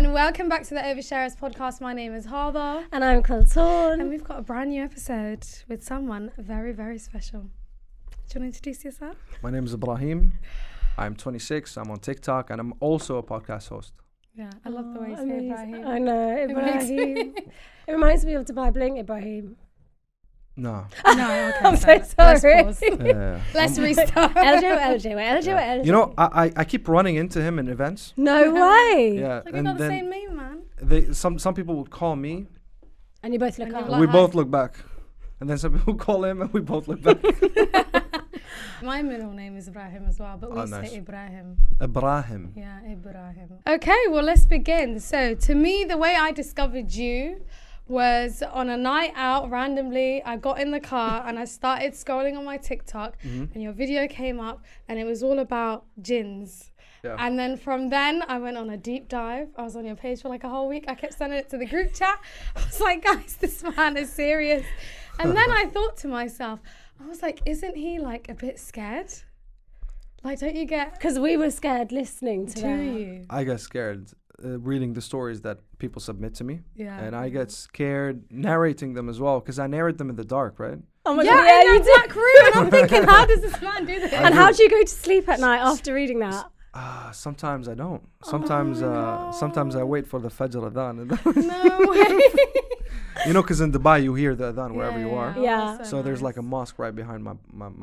everyone. Welcome back to the Oversharers podcast. My name is Hava. And I'm Colton. And we've got a brand new episode with someone very, very special. Do you want to introduce yourself? My name is Ebrahim. I'm 26. I'm on TikTok, and I'm also a podcast host. Yeah, I love the way you say Ebrahim. I know, Ebrahim. It reminds me of Dubai Bling, Ebrahim. No. No, okay. I'm so sorry. Let's restart. LJ. You know, I keep running into him in events. No way. Yeah, Look, you got the same name, man. Some people would call me. And you both look And up. you're We hi. both look back. And then some people call him and we both look back. My middle name is Ebrahim as well, but we nice. say Ebrahim. Ebrahim. Yeah, Ebrahim. Okay, well, let's begin. So, to me, the way I discovered you was on a night out randomly. I got in the car and I started scrolling on my TikTok, and your video came up and it was all about jinns. Yeah. And then from then I went on a deep dive. I was on your page for like a whole week. I kept sending it to the group chat. I was like, guys, this man is serious. And then I thought to myself, I was like, isn't he like a bit scared? Like, don't you get... Because we were scared listening to Do that. you? I get scared reading the stories that people submit to me. Yeah. And I get scared narrating them as well, because I narrate them in the dark, right? Oh my Yeah, God, yeah, in you that did. black room. And I'm thinking, how does this man do this? And how do you go to sleep at night after reading that? Sometimes I don't. Sometimes sometimes I wait for the Fajr Adhan. No way. You know, because in Dubai you hear the Adhan wherever you are. Yeah. that's So there's nice. like a mosque right behind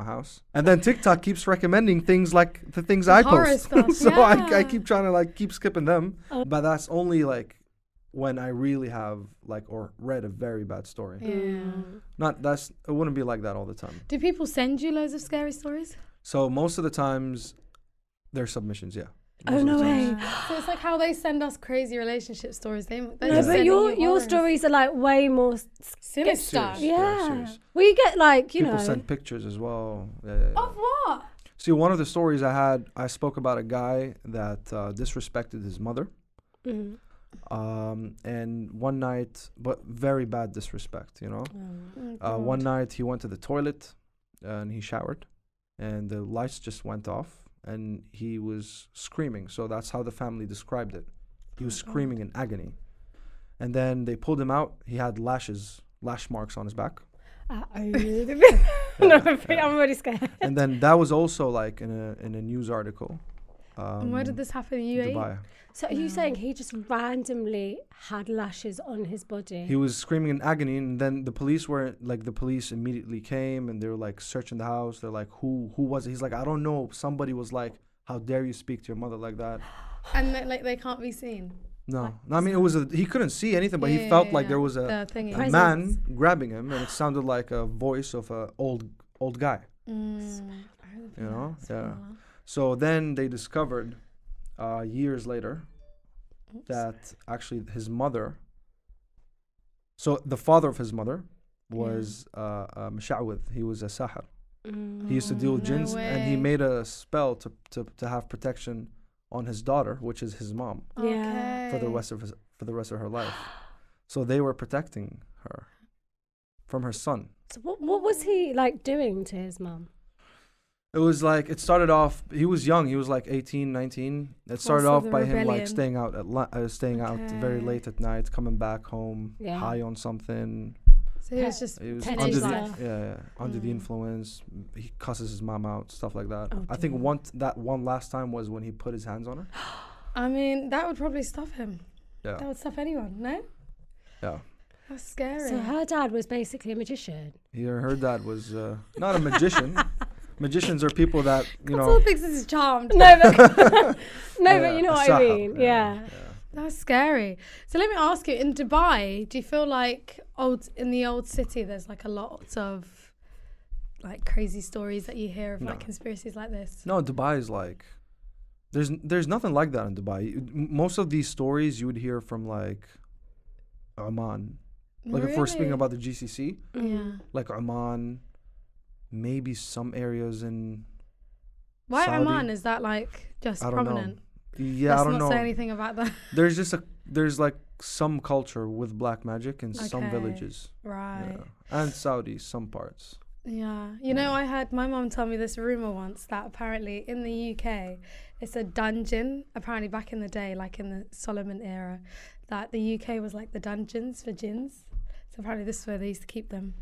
my house. And then TikTok keeps recommending things like the things I horror post. stuff, So yeah. I keep trying to like keep skipping them. Oh. But that's only like when I really have like or read a very bad story. Yeah. It wouldn't be like that all the time. Do people send you loads of scary stories? So most of the times they're submissions, yeah. Oh, Most of no the way. times. So it's like how they send us crazy relationship stories. They're No, just but sending your you horrors. stories are like way more... Sinister. Serious. Yeah. serious. We get like, you People know... send pictures as well. Yeah. Of what? See, one of the stories I spoke about a guy that disrespected his mother. Mhm. And one night, but very bad disrespect, you know. Oh, One God. night he went to the toilet and he showered and the lights just went off and he was screaming. So that's how the family described it. He was screaming in agony. And then they pulled him out. He had lash marks on his back. No, I'm already scared. And then that was also like in a news article. And where did this happen in UAE? Dubai. So are you saying he just randomly had lashes on his body? He was screaming in agony, and then the police immediately came and they were like searching the house. They're like, who was it? He's like, I don't know. Somebody was like, how dare you speak to your mother like that? And they can't be seen. No, I mean he couldn't see anything, but Yeah, he felt yeah, like yeah. there was The thingy. a man grabbing him, and it sounded like a voice of a old guy. You know, yeah. So then they discovered years later that actually his mother. So the father of his mother was Masha'wid. He was a sahar. He used to deal with No jinns, and he way. made a spell to have protection on his daughter, which is his mom, Yeah. for the rest of her life. So they were protecting her from her son. So what was he like doing to his mum? It was like, it started off, he was young, he was like 18, 19. It started Also off the by him rebellion. like staying out very Okay. late at night, coming back home, Yeah. high on something. So he was just He was Petty under stuff. under the influence. He cusses his mom out, stuff like that. Oh, I think dear. one last time was when he put his hands on her. I mean, that would probably stop him. That Yeah, would stop anyone, no? yeah. That's scary. So her dad was basically a magician. Her dad was not a magician. Magicians are people that All thinks this is charmed. No, but Yeah, you know a what I sahar, mean. Yeah. That's scary. So let me ask you, in Dubai, do you feel like in the old city there's like a lot of like crazy stories that you hear of like No. conspiracies like this? No, Dubai is like, there's nothing like that in Dubai. Most of these stories you would hear from like Oman. Like if we're speaking Really? about the GCC, Yeah. like Oman, maybe some areas in Why Saudi. Oman? Is that like just I don't know. prominent? Yeah, Let's I don't not know. say anything about that. There's like some culture with black magic in some Okay. villages. Right. Yeah. And Saudi, some parts. Yeah. You know, I had my mum tell me this rumor once that apparently in the UK, it's a dungeon. Apparently back in the day, like in the Solomon era, that the UK was like the dungeons for jinns. So apparently this is where they used to keep them.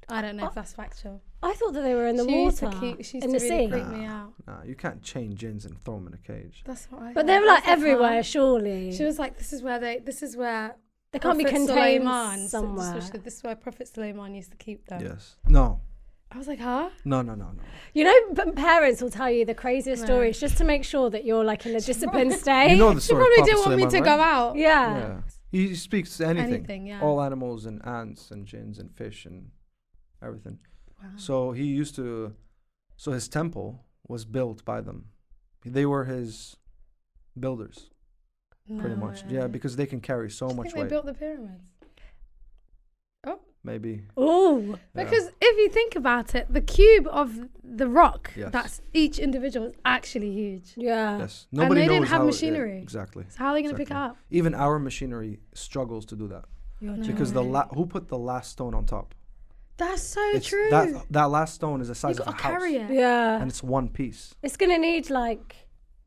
I don't know if that's factual. I thought that they were in the water, She used in to the really sea. freak me out. Nah, you can't chain jinns and throw them in a cage. That's what I But heard. they're like That's everywhere, how- surely. She was like, this is where they can't be Prophet contained Sulaiman- somewhere. This is where Prophet Sulaiman used to keep them. Yes. No. I was like, huh? No. You know, parents will tell you the craziest No. stories just to make sure that you're like in a disciplined state. You know the She story. probably of didn't Prophet want me to Sulaiman, go right? out. Yeah. Yeah. He speaks to anything. Anything, yeah. All animals and ants and jinns and fish and everything. Wow. So he used to. So his temple was built by them. They were his builders, pretty much. No Yeah, way. because they can carry so Do you much think they weight. built the pyramids? Maybe. Ooh. Yeah. Because if you think about it, the cube of the rock, Yes. that's each individual is actually huge. Yeah. Yes. Nobody they knows didn't have how machinery. exactly. So how are they going to pick it Exactly. up? Even our machinery struggles to do that You're No because way. who put the last stone on top? That's so It's true. That last stone is the You size of got a to house, carry it. Yeah. and it's one piece. It's going to need like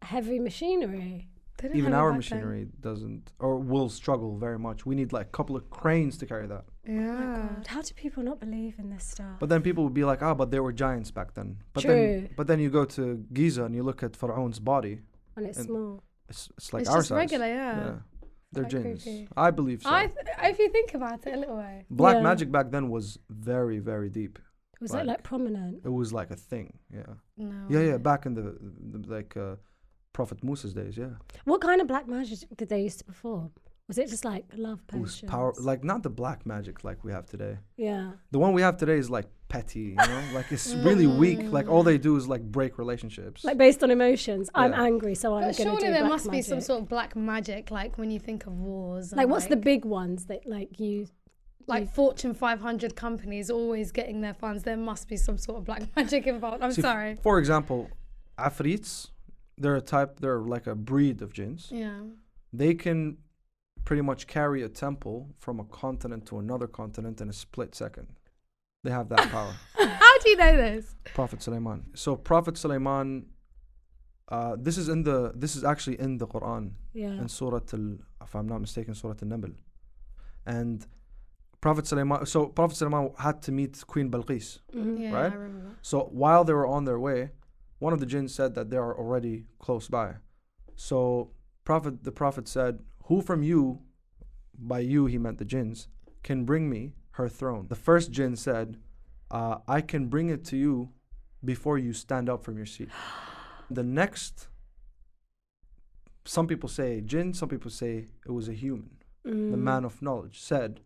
heavy machinery. They didn't Even have it our back then. machinery doesn't or will struggle very much. We need like a couple of cranes to carry that. Yeah. God, how do people not believe in this stuff? But then people would be like, but there were giants back then. But True. then you go to Giza and you look at Pharaoh's body. And it's and small. It's like It's our just size. regular, yeah. They're Quite jinns. creepy. I believe so. If you think about it a little way. Black Yeah. magic back then was very, very deep. Was it like prominent? It was like a thing. Yeah. No. Yeah. way. Back in the Prophet Musa's days. Yeah. What kind of black magic did they used to perform? Was it just like love It was potions? power, like not the black magic like we have today. Yeah. The one we have today is like petty, you know, like it's really weak. Like all they do is like break relationships. Like based on emotions. I'm Yeah. angry, so I'm But going to do surely there black must be some magic. sort of black magic, like when you think of wars. Like and what's the big ones that like you... like Fortune 500 companies always getting their funds? There must be some sort of black magic involved. I'm See, sorry. For example, Afrits, they're like a breed of jinns. Yeah. They can pretty much carry a temple from a continent to another continent in a split second. They have that power. How do you know this? Prophet Sulaiman. So Prophet Sulaiman, this is actually in the Quran, Yeah. in if I'm not mistaken, Surah Al-Naml. And Prophet Sulaiman had to meet Queen Balqis. Mhm. Yeah, Right? I remember. So while they were on their way, one of the jinns said that they are already close by. So the prophet said, who from you, by you he meant the jinns, can bring me her throne? The first jinn said, I can bring it to you before you stand up from your seat. The next, some people say jinn, some people say it was a human. The man of knowledge said,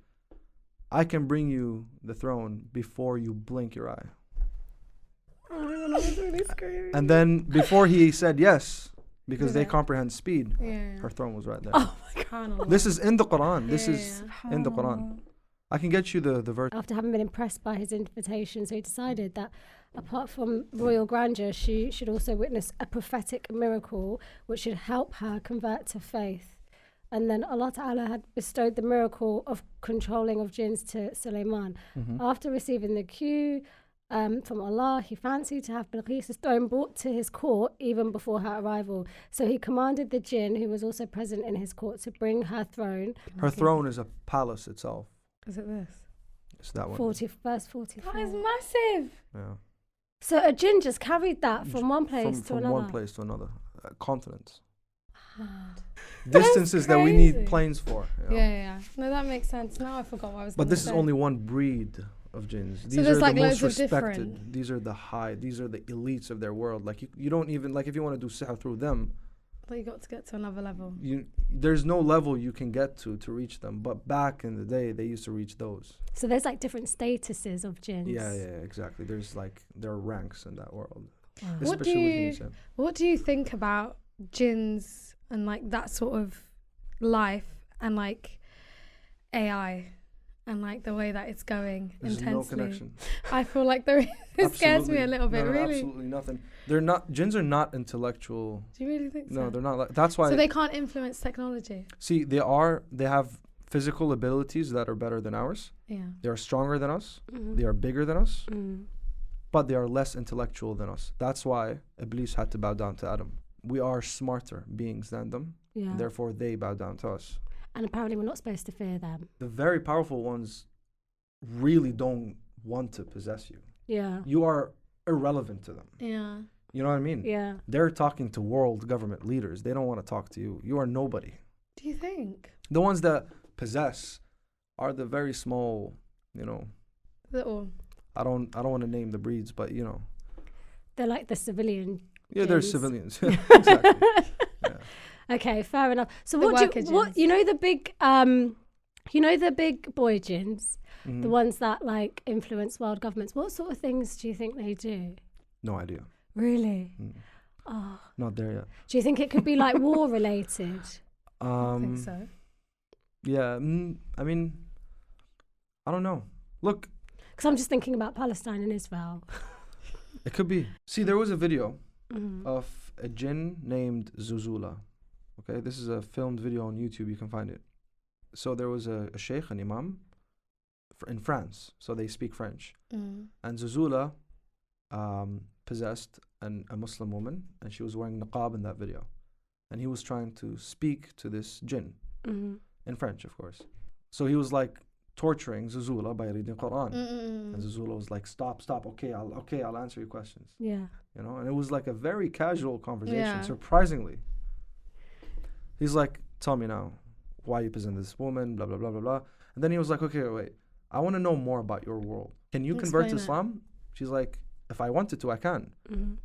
I can bring you the throne before you blink your eye. And then before he said yes, because they comprehend speed, Yeah. her throne was right there. Oh Subhanallah. This is in the Quran. This Yeah, is in the Quran. I can get you the verse. After having been impressed by his invitation, so he decided that apart from royal grandeur, she should also witness a prophetic miracle which should help her convert to faith. And then Allah Ta'ala had bestowed the miracle of controlling of jinns to Sulaiman. After receiving the cue from Allah, he fancied to have Balqis' throne brought to his court even before her arrival. So he commanded the jinn, who was also present in his court, to bring her throne. Her throne is a palace itself. Is it this? It's that one. Verse 44. That is massive. Yeah. So a jinn just carried that from one place to from another. one place to another. Continents. Mad. Distances that we need crazy. planes for. you know. Yeah. No, that makes sense. Now I forgot what I was But gonna this is say. only one breed of jinns. These there's are like the most loads of respected. different- These are the high. These are the elites of their world. Like you don't even like if you want to do sihr through them. But you got to get to another level. There's no level you can get to reach them. But back in the day, they used to reach those. So there's like different statuses of jinns. Yeah, exactly. There's like there are ranks in that world, Wow. What do especially with you- Nisa. What do you think about jinns and like that sort of life and like AI and like the way that it's going There's intensely? no connection. I feel like there it scares me a Absolutely. little bit. No, Really? absolutely nothing. They're not. Jinns are not intellectual. Do you really think so? No, they're not. Like, that's why. So they can't influence technology. See, they have physical abilities that are better than ours. Yeah. They are stronger than us. Mhm. They are bigger than us. Mm. but they are less intellectual than us. That's why Iblis had to bow down to Adam. We are smarter beings than them, and therefore they bow down to us. And apparently we're not supposed to fear them. The very powerful ones really don't want to possess you. Yeah. You are irrelevant to them. Yeah. You know what I mean? Yeah. They're talking to world government leaders. They don't want to talk to you. You are nobody. Do you think? The ones that possess are the very small, you know. Little. I don't want to name the breeds, but you know. They're like the civilian. Yeah, they're jinns. civilians. Exactly. Yeah. Okay, fair enough. So The what jinns. you know the big boy jinns, the ones that like influence world governments. What sort of things do you think they do? No idea. Really? Mm. Oh. Not there yet. Do you think it could be like war related? I think so. Yeah. I mean, I don't know. Look, Because I'm just thinking about Palestine and Israel. it could be. See, there was a video of a jinn named Zuzulah. Okay, this is a filmed video on YouTube. You can find it. So there was a sheikh, an imam, in France. So they speak French. And Zuzulah possessed a Muslim woman, and she was wearing niqab in that video. And he was trying to speak to this jinn in French, of course. So he was like torturing Zuzulah by reading Quran. And Zuzulah was like, stop, okay, I'll answer your questions. Yeah. You know, and it was like a very casual conversation, Yeah. surprisingly. He's like, tell me now, why you present this woman, blah, blah, blah, blah, blah. And then he was like, okay, wait, I want to know more about your world. Can you convert to Explain it. Islam? She's like, if I wanted to, I can.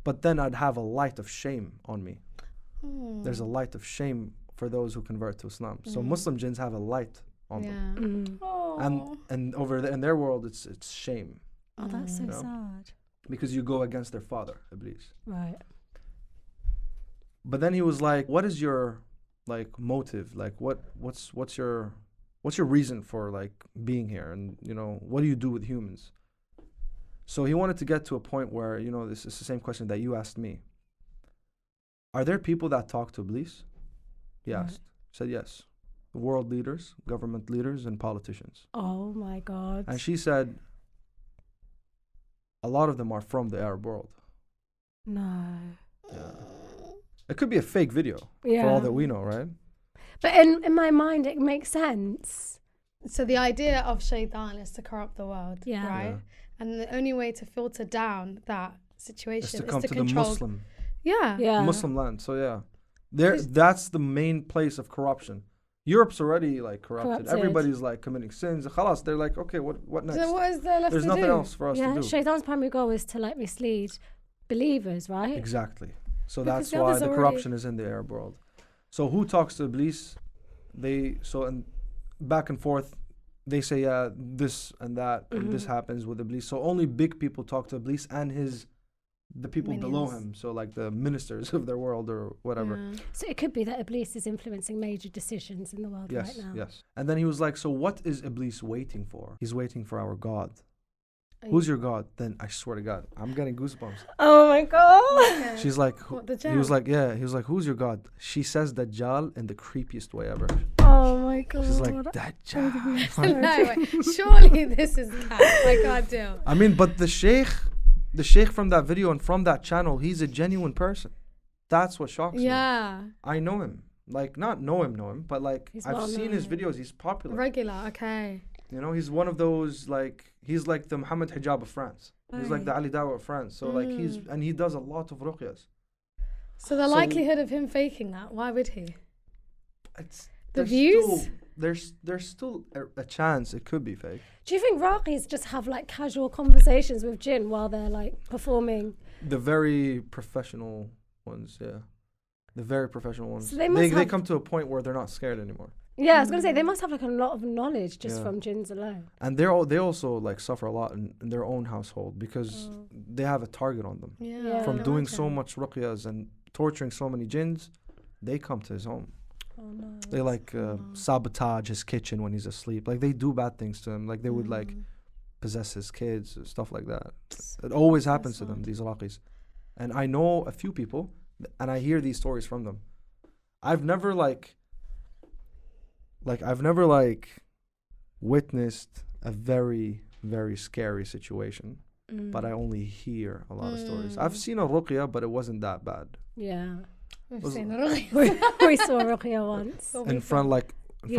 But then I'd have a light of shame on me. There's a light of shame for those who convert to Islam. So Muslim jinns have a light on them. And over in their world, it's shame. Oh, that's so You know? sad. Because you go against their father, Iblis. Right. But then he was like, what is your like motive? Like what's your reason for like being here? And you know, what do you do with humans? So he wanted to get to a point where, you know, this is the same question that you asked me. Are there people that talk to Iblis? He asked. Said yes. World leaders, government leaders, and politicians. Oh my God. And she said a lot of them are from the Arab world. No. Yeah. It could be a fake video Yeah. for all that we know, right? But in my mind, it makes sense. So the idea of shaitan is to corrupt the world, Yeah. right? Yeah. And the only way to filter down that Is situation to is come to to the control. Muslim Yeah. Muslim land. So yeah, that's the main place of corruption. Europe's already like corrupted. Everybody's like committing sins. Khalas, they're like, okay, what next? So what is there left There's to nothing do? else for us Yeah. to do. Shaitan's primary goal is to like mislead believers, right? Exactly. So Because that's the why others the already- corruption is in the Arab world. So who talks to Iblis? And back and forth, they say this and that, and this happens with Iblis. So only big people talk to Iblis and the people below Minions. him. So like the ministers of their world or whatever. Yeah. So it could be that Iblis is influencing major decisions in the world Yes, right now. yes. And then he was like, so what is Iblis waiting for? He's waiting for our God. Are Who's you- your God? Then I swear to God, I'm getting goosebumps. Oh my God. Okay. She's like, What, the he was Dajjal? like, yeah. He was like, who's your God? She says Dajjal in the creepiest way ever. Oh my God. She's like, Dajjal. No, wait. Surely this is cat. I can't do. I mean, but the sheikh from that video and from that channel, he's a genuine person. That's what shocks me. Yeah. I know him. Like, not know him, but like, He's I've well seen his known. videos. He's popular. Regular. Okay. You know, he's one of those, like, he's like the Muhammad Hijab of France. He's like the Ali Dawa of France. So, like, and he does a lot of ruqyas. So the So- likelihood of him faking that, why would he? It's, The there's views? Still, there's still a chance it could be fake. Do you think Raqis just have like casual conversations with jinn while they're like performing? The very professional ones, yeah. The very professional ones. So they they must have- come to a point where they're not scared anymore. Yeah, I was gonna say they must have like a lot of knowledge just Yeah. from jinns alone. And they also like suffer a lot in their own household because they have a target on them. Yeah. From I doing can so imagine. much ruqyas and torturing so many jinns, they come to his home. Oh no. They like sabotage his kitchen when he's asleep. Like they do bad things to him. Like they would like possess his kids and stuff like that. It always happens to them, these raqis. And I know a few people and I hear these stories from them. I've never witnessed a very, very scary situation. but I only hear a lot of stories. I've seen a ruqya, but it wasn't that bad. Yeah. We've seen it We saw Ruqya once. In front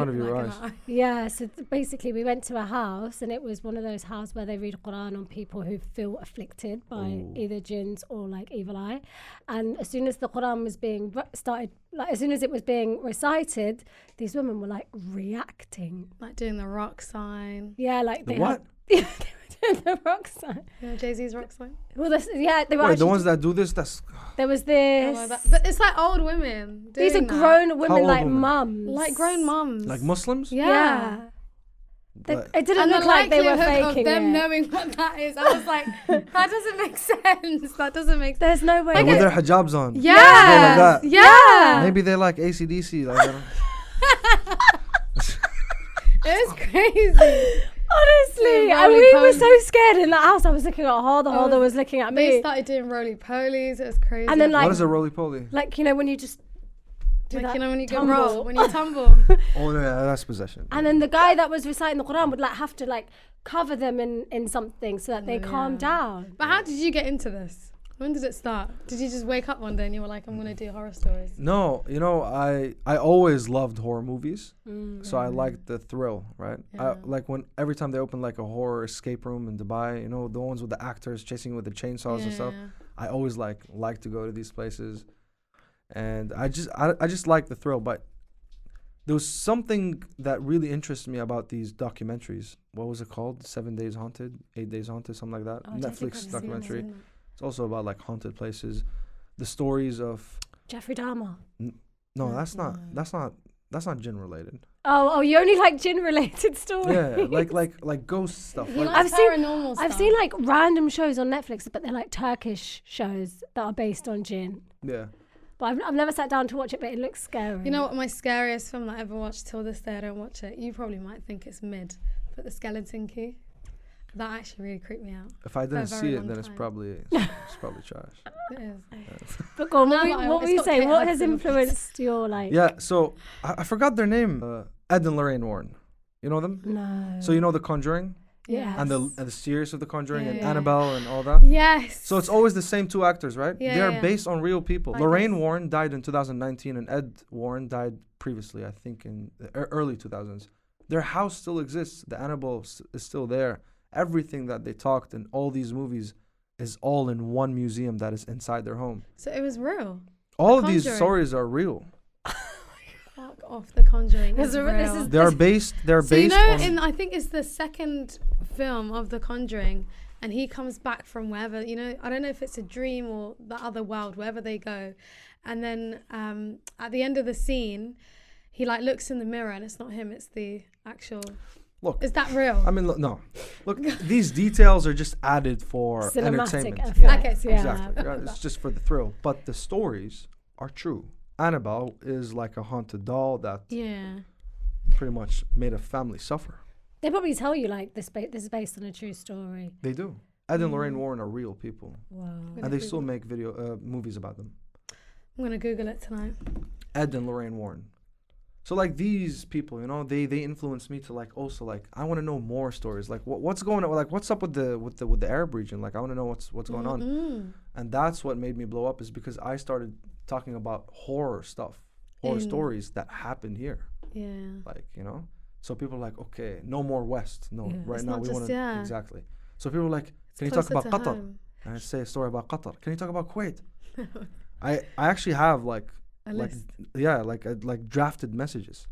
of your eyes. Yeah, so basically we went to a house, and it was one of those houses where they read Quran on people who feel afflicted by either jinns or like evil eye. And as soon as the Quran was being as soon as it was being recited, these women were like reacting. Like doing the rock sign. Yeah, like The they what? Had, the rock sign. You know Jay-Z's rock sign? Well, they were Wait, the actually ones that do this, that's... there was this. But it's like old women. These are doing that. grown women, old like women? mums. Like grown mums. Like Muslims? Yeah. But- It didn't And look the like they were likelihood faking of them it. knowing what that is, I was like, that doesn't make sense. That doesn't make sense. There's no way. Like with their hijabs on. Yeah. Like that. Yeah. Maybe they like AC/DC. Like, I don't- It's crazy. Honestly, Doing and we were roly-poly. so scared in the house. I was looking at her, the holder was looking at They me. started doing roly-polies. It was crazy. And then, like- What is a roly-poly? Like, you know, when you just do like, that you know, when you go tumble. roll, when you tumble. Oh, no, that's possession. And then the guy that was reciting the Quran would like have to like cover them in something so that they calm down. But how did you get into this? When did it start? Did you just wake up one day and you were like, I'm going to do horror stories? No, you know, I always loved horror movies, so I liked the thrill, right? Yeah. Like when every time they open like a horror escape room in Dubai, you know, the ones with the actors chasing with the chainsaws and stuff. I always like to go to these places, and I just like the thrill. But there was something that really interested me about these documentaries. What was it called? 7 Days Haunted, 8 Days Haunted, something like that. Oh, I don't think Netflix I've seen documentary. that. It's also about like haunted places, the stories of. Jeffrey Dahmer. No, that's not jinn related. Oh, you only like jinn related stories. Yeah, like ghost stuff. He Like, likes paranormal stuff. I've seen like random shows on Netflix, but they're like Turkish shows that are based on jinn. yeah. But I've never sat down to watch it, but it looks scary. You know what? My scariest film that I ever watched till this day, I don't watch it. You probably might think it's mid, but The Skeleton Key. That actually really creeped me out. If I didn't very see it, long then it's time. probably trash. It is. But go on, No, but what were it's you got saying? Kate What has Hudson. influenced your like? Yeah. So I forgot their name. Ed and Lorraine Warren. You know them? No. So you know The Conjuring Yes. and the series of The Conjuring and Yeah. Annabelle and all that. Yes. So it's always the same two actors, right? Yeah, They're yeah. based on real people. Like Lorraine this. Warren died in 2019, and Ed Warren died previously, I think, in the early 2000s. Their house still exists. The Annabelle is still there. Everything that they talked in all these movies is all in one museum that is inside their home. So it was real. All of these Conjuring. stories are real. Fuck off, The Conjuring. This Is is- real. this is- They're based. They're So you based know, on. I think it's the second film of The Conjuring, and he comes back from wherever, you know, I don't know if it's a dream or the other world, wherever they go, and then at the end of the scene, he like looks in the mirror and it's not him, it's the actual. Look, Is that real? I mean, no. Look, these details are just added for Cinematic entertainment. effects. Yeah, Okay, so exactly. Right? It's just for the thrill. But the stories are true. Annabelle is like a haunted doll that Yeah. pretty much made a family suffer. They probably tell you like this is based on a true story. They do. Ed and Lorraine Warren are real people, Wow. and they still make movies about them. I'm gonna Google it tonight. Ed and Lorraine Warren. So like these people, you know, they influenced me to like also like I want to know more stories. Like what's going on? Like what's up with the Arab region? Like I want to know what's going on. Mm. And that's what made me blow up is because I started talking about horror stuff, horror stories that happened here. Yeah. Like, you know, so people are like, okay, no more West. No, Yeah. right It's now not we just- want to yeah. exactly. So people are like, It's can you talk closer about to Qatar? home. And I say a story about Qatar. Can you talk about Kuwait? I actually have like A like list. like drafted messages.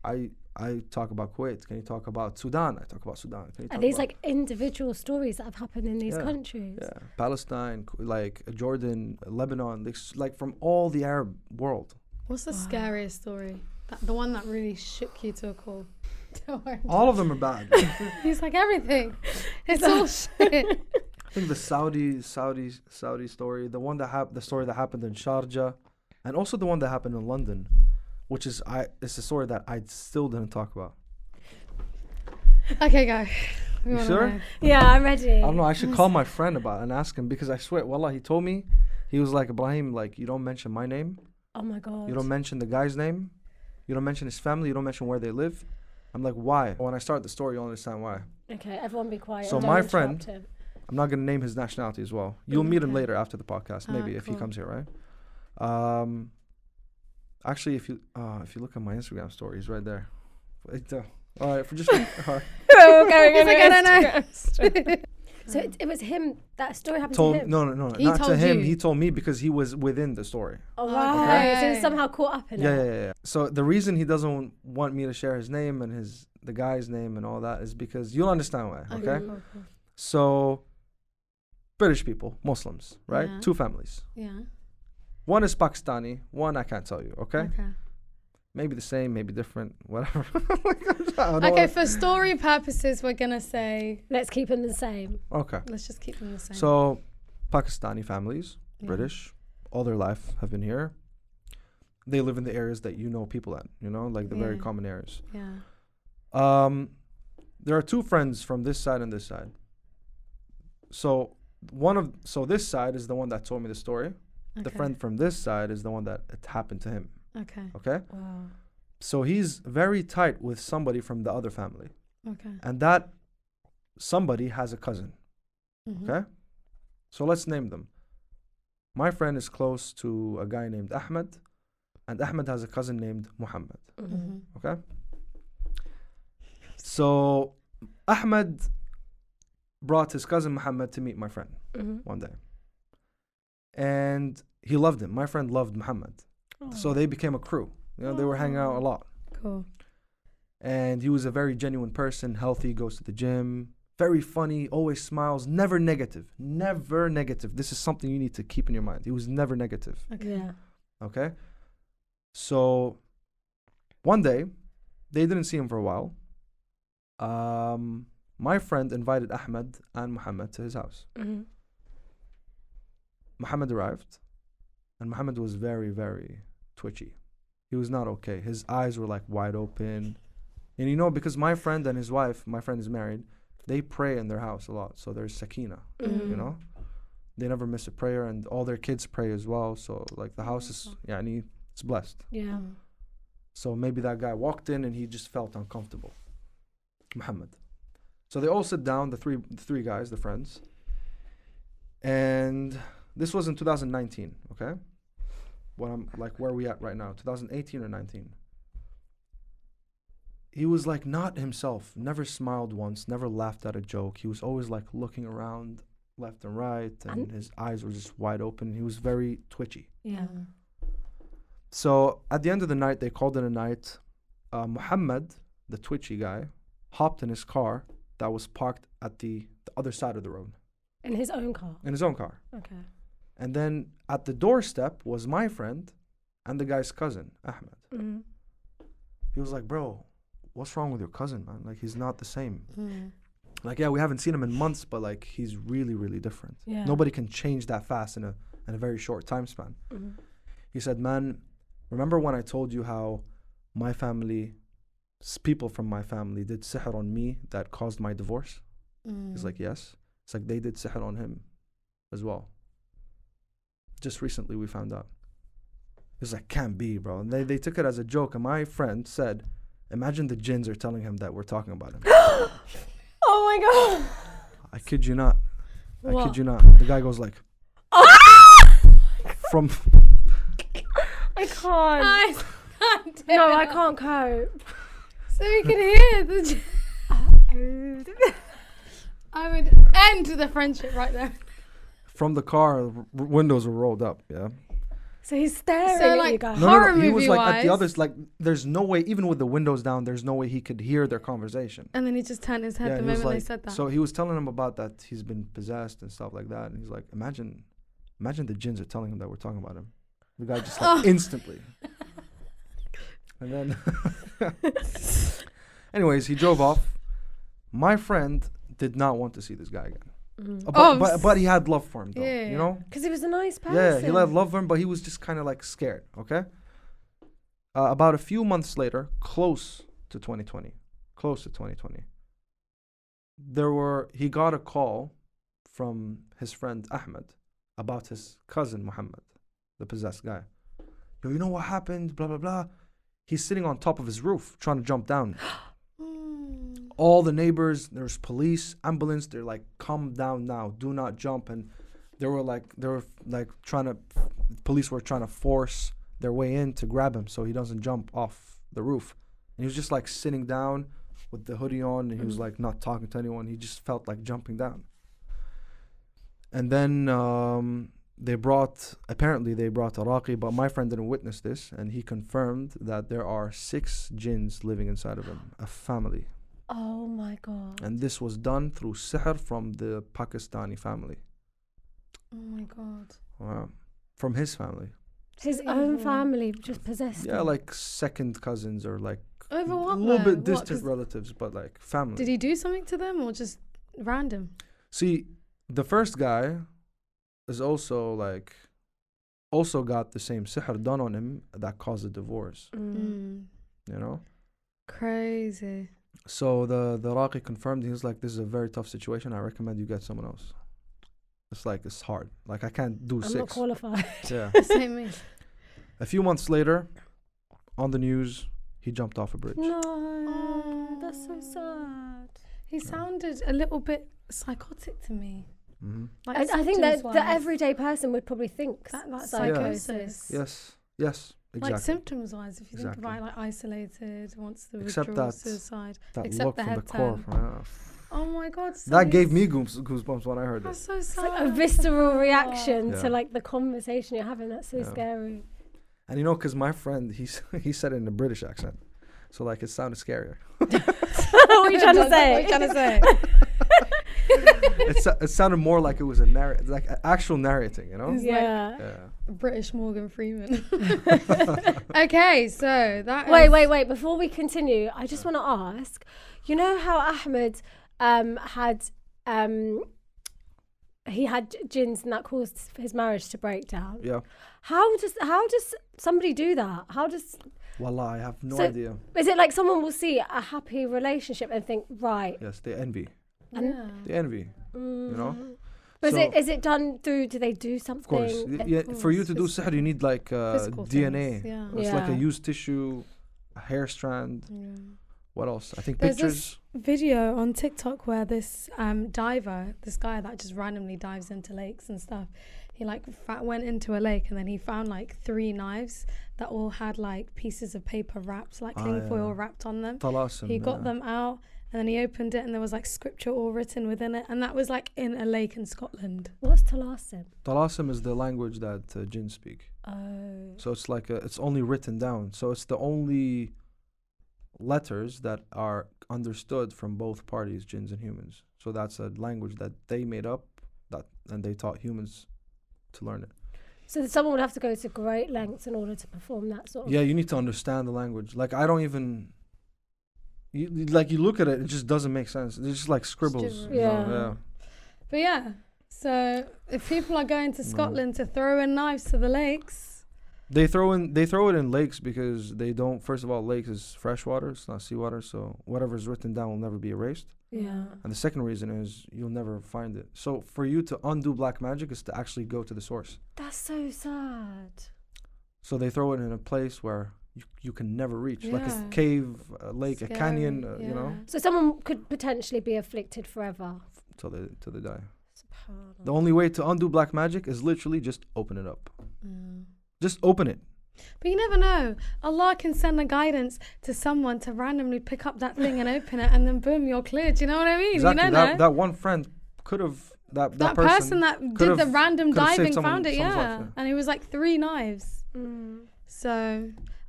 I talk about Kuwait. Can you talk about Sudan? I talk about Sudan. Can you Are talk these about like individual stories that have happened in these Yeah. countries? yeah, Palestine, like Jordan, Lebanon, like from all the Arab world. What's the scariest story? The one that really shook you to a core. Don't worry. All of them are bad. He's like everything. It's all shit. I think the Saudi story, the story that happened in Sharjah, and also the one that happened in London, which is it's a story that I still didn't talk about. Okay, go. We You wanna sure? know. Yeah, I'm ready. I don't know. I should call my friend about it and ask him because I swear, wallah, he told me, he was like, Ebrahim, like you don't mention my name, Oh my god. you don't mention the guy's name, you don't mention his family, you don't mention where they live. I'm like, why? When I start the story, you'll understand why. Okay, everyone be quiet. So Don't my interrupt friend- him. I'm not gonna name his nationality as well. You'll meet him Okay. later after the podcast, maybe if he cool. comes here, right? Actually, if you look at my Instagram story, he's right there. All right, for just all right. We're going in I don't know. So it was him. That story happened Told to him. no, He not to told him. you. He told me because he was within the story. Oh, Okay. right. So he was somehow caught up in it. Yeah. So the reason he doesn't want me to share his name and the guy's name and all that is because you'll understand why. Okay. Cool. So British people, Muslims, right? Yeah. 2 families. Yeah. One is Pakistani. One I can't tell you. Okay. Okay. Maybe the same, maybe different, whatever. I don't Okay, know. for story purposes, we're gonna say Let's keep them the same. Okay. let's just keep them the same. So Pakistani families, Yeah. British, all their life have been here. They live in the areas that you know people at, like the very Yeah. common areas. Yeah. There are 2 friends from this side and this side. So this side is the one that told me the story. The Okay. friend from this side is the one that it happened to him. Okay. Okay? Wow. So he's very tight with somebody from the other family. Okay. And that somebody has a cousin. Mhm. Okay? So let's name them. My friend is close to a guy named Ahmed, and Ahmed has a cousin named Muhammad. Mhm. Okay? So Ahmed brought his cousin Muhammad to meet my friend one day. And he loved him. My friend loved Muhammad. So they became a crew. They were hanging out a lot. Cool. And he was a very genuine person, healthy, goes to the gym, very funny, always smiles, never negative. Never negative. This is something you need to keep in your mind. He was never negative. Okay. Yeah. Okay? So one day, they didn't see him for a while. My friend invited Ahmed and Muhammad to his house. Muhammad arrived, and Muhammad was very, very twitchy. He was not okay. His eyes were like wide open. And because my friend and his wife, my friend is married, they pray in their house a lot. So there's sakina, They never miss a prayer, and all their kids pray as well. So like the house is, it's blessed. Yeah. So maybe that guy walked in and he just felt uncomfortable. Muhammad. So they all sit down, the three guys, the friends. And this was in 2019, okay? Where are we at right now? 2018 or 19? He was like not himself, never smiled once, never laughed at a joke. He was always like looking around left and right, and his eyes were just wide open. He was very twitchy. Yeah. So at the end of the night, they called it a night. Muhammad, the twitchy guy, hopped in his car that was parked at the other side of the road. In his own car. In his own car. Okay. And then at the doorstep was my friend and the guy's cousin, Ahmed. He was like, bro, what's wrong with your cousin, man? Like, he's not the same. Like, yeah, we haven't seen him in months, but like, he's really, really different. Yeah. Nobody can change that fast in a very short time span. He said, man, remember when I told you how my family, people from my family did sihr on me that caused my divorce? He's like, yes. It's like they did sihr on him as well. Just recently we found out. It's like, can't be, bro. And they took it as a joke. And my friend said, imagine the jinns are telling him that we're talking about him. Oh my god. I kid you not. What? I kid you not. The guy goes like, from... I can't. I can't do No, it. I can't cope. So we can hear the. I would end the friendship right there. From the car, windows were rolled up, yeah. So he's staring So, at like, you guys. Horror He was like at the movie-wise. others, like, there's no way, even with the windows down, there's no way he could hear their conversation. And then he just turned his head the and he was moment they like, said that. so he was telling him about that he's been possessed and stuff like that. And he's like, imagine the jinns are telling him that we're talking about him. The guy just like instantly. And then, anyways, he drove off. My friend did not want to see this guy again. But he had love for him, though. Yeah. You know? Because he was a nice person. Yeah, he had love for him, but he was just kind of like scared. Okay. About a few months later, close to 2020, he got a call from his friend Ahmed about his cousin Muhammad, the possessed guy. Yo, you know what happened? Blah blah blah. He's sitting on top of his roof trying to jump down. All the neighbors, there's police, ambulance. They're like, calm down now. Do not jump. And they were like police were trying to force their way in to grab him so he doesn't jump off the roof. And he was just like sitting down with the hoodie on, and he was like not talking to anyone. He just felt like jumping down. And then apparently they brought Iraqi, but my friend didn't witness this, and he confirmed that there are 6 jinns living inside of him, a family. Oh my God. And this was done through sihr from the Pakistani family. Oh my God. Wow. From his family. His own family just possessed Yeah, him. like second cousins or like Over what? a little though? bit distant relatives, but like family. Did he do something to them or just random? See, the first guy is also got the same sihr done on him that caused a divorce. Mm. You know? Crazy. So the Iraqi confirmed, he was like, this is a very tough situation. I recommend you get someone else. It's hard. Like, I can't do I'm 6. not qualified. Yeah. Same me. A few months later, on the news, he jumped off a bridge. No, that's so sad. He sounded a little bit psychotic to me. Mm-hmm. Like I think that the symptoms-wise. everyday person would probably think That's psychosis. psychosis. Yes, exactly. Like symptoms-wise, if you Exactly. think about it, like isolated, wants to Except withdraw, that- suicide. That Except look the from the head core. turn. Oh my God. So That gave me goosebumps when I heard That's it. so It's sad. like a visceral reaction Yeah. to like the conversation you're having. That's so Yeah. scary. And because my friend, he said it in a British accent. So like it sounded scarier. What are you trying to say? What are you trying to say? It sounded more like it was a like actual narrating, you know? It's Yeah. Yeah. British Morgan Freeman. Okay, so that Wait. Before we continue, I just want to ask, you know how Ahmed he had jinns and that caused his marriage to break down? Yeah. How does somebody do that? How does Wallah, I have no So- idea. is it like someone will see a happy relationship and think, right? Yes, they envy. Yeah. They envy. You know? But So- is it done through? Do they do something? Of course. Yeah, for you to do sihr, you need like Physical DNA. things, yeah. It's like a Yeah. used tissue, a hair strand. Yeah. What else? I think There's pictures. this video on TikTok where this diver, this guy that just randomly dives into lakes and stuff, he like went into a lake and then he found like 3 knives that all had like pieces of paper wrapped, like cling yeah. foil wrapped on them. Talasim, He got them out and then he opened it and there was like scripture all written within it, and that was like in a lake in Scotland. What's talasim? Talasim is the language that jinn speak. Oh. So it's like it's only written down. So it's the only letters that are understood from both parties, jinns and humans. So that's a language that they made up, and they taught humans to learn it. So that someone would have to go to great lengths in order to perform that sort of. Yeah, you need to understand the language. Like I don't even. You look at it, it just doesn't make sense. It's just like scribbles. gibberish. you know, Yeah. yeah. But yeah, so if people are going to Scotland to throw in knives to the lakes, They throw it in lakes because they don't. First of all, lakes is fresh water. It's not seawater. So whatever's written down will never be erased. Yeah. And the second reason is you'll never find it. So for you to undo black magic is to actually go to the source. That's so sad. So they throw it in a place where you can never reach, like a Yeah. cave, a lake, a canyon. Scary, You know, So someone could potentially be afflicted forever. till they die. The SubhanAllah. only way to undo black magic is literally just open it up. Just open it. But you never know. Allah can send a guidance to someone to randomly pick up that thing and open it, and then boom, you're cleared. Do you know what I mean? Exactly. You don't know. That one friend could have that person that did the random could have saved diving someone- found it, someone's yeah. life, yeah. And it was like 3 knives. So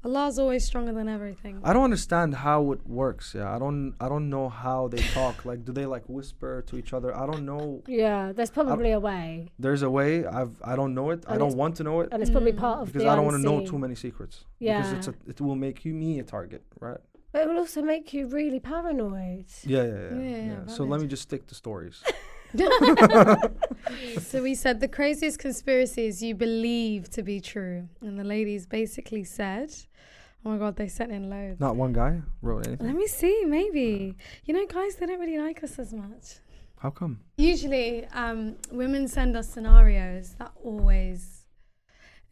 Allah's always stronger than everything. I don't understand how it works. Yeah, I don't know how they talk. Like, do they like whisper to each other? I don't know. Yeah, there's probably a way, There's a way. I don't know it. I And don't it's- want to know it and it's probably part of because the I don't want to know unseen. too many secrets. Yeah. Because it will make me a target, right? But it will also make you really paranoid. Yeah. So let valid. me just stick to stories. So we said the craziest conspiracies you believe to be true. And the ladies basically said, oh my God, they sent in loads. Not one guy wrote anything. Let me see, maybe. You know, guys, they don't really like us as much. How come? Usually, women send us scenarios that always,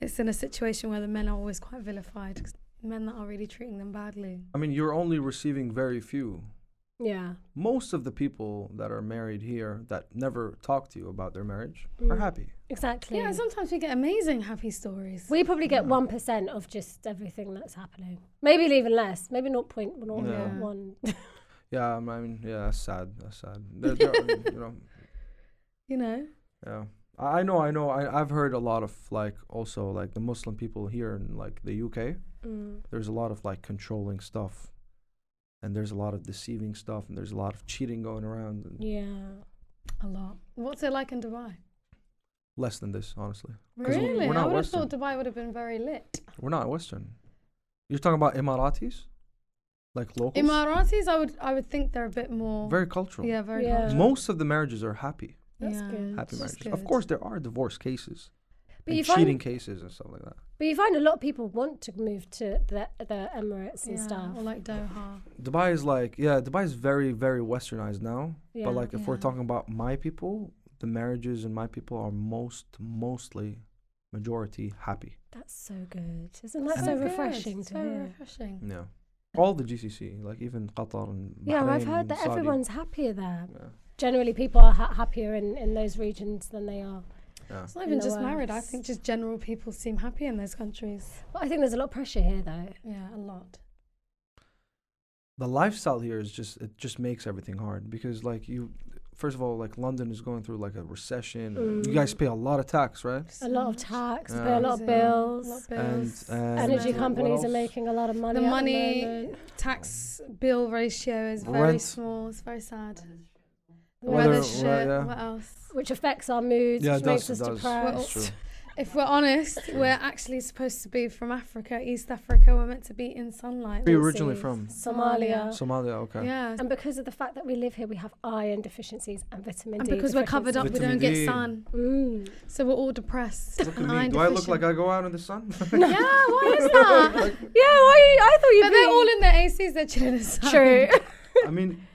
it's in a situation where the men are always quite vilified. 'Cause men that are really treating them badly. I mean, you're only receiving very few. Yeah. Most of the people that are married here that never talk to you about their marriage are happy. Exactly. Yeah, sometimes we get amazing happy stories. We probably get 1% of just everything that's happening. Maybe even less. Maybe 0.1. Yeah, I mean, yeah, that's sad. That's sad. There are, You know? Yeah. I know. I've heard a lot of like also like the Muslim people here in like the UK. There's a lot of like controlling stuff, and there's a lot of deceiving stuff, and there's a lot of cheating going around. And a lot. What's it like in Dubai? less than this, honestly. Really? We're I not would have Western. thought Dubai would have been very lit. We're not Western. You're talking about Emiratis, like locals. Emiratis, I would think they're a bit more. Very cultural. Yeah, very Yeah. cultural. Most of the marriages are happy. That's good. Happy That's marriages. Of good. course, there are divorce cases, But and you cheating find, cases and stuff like that. but you find a lot of people want to move to the Emirates and Yeah, stuff. or like Doha. Dubai is like, Dubai is very, very westernized now. Yeah. But like, if we're Yeah. talking about my people, the marriages in my people are mostly majority happy. That's so good. Isn't that So so good. refreshing It's to very hear? refreshing. Yeah. All the GCC, like even Qatar and Bahrain. Yeah, I've heard and that Saudi. everyone's happier there. Yeah. Generally, people are happier in those regions than they are. Yeah. It's not In even the just married. I West. think just general people seem happy in those countries. But I think there's a lot of pressure here, though. Yeah, a lot. The lifestyle here is just makes everything hard because like first of all, like London is going through like a recession. You guys pay a lot of tax, right? A lot of tax, Yeah. pay a lot of bills. A lot of And, bills. Energy what companies are else? making a lot of money. The at money- moment. Tax bill ratio is very Rent. small. It's very sad. The Weather- weather shit. yeah. What else? Which affects our moods, Yeah, which it makes does. us It does. depressed. It's true. If we're honest, we're actually supposed to be from Africa, East Africa. We're meant to be in sunlight. Where are you originally from? Somalia. Somalia. Okay. Yeah. And because of the fact that we live here, we have iron deficiencies and vitamin And D. because we're covered up, we Vitamin don't get D. sun. Mm. So we're all depressed. Look at and me. iron Do I look deficient. like I go out in the sun? Yeah, why is that? Yeah, I thought you'd But be... they're all in their ACs, they're chilling in the sun. True. I mean,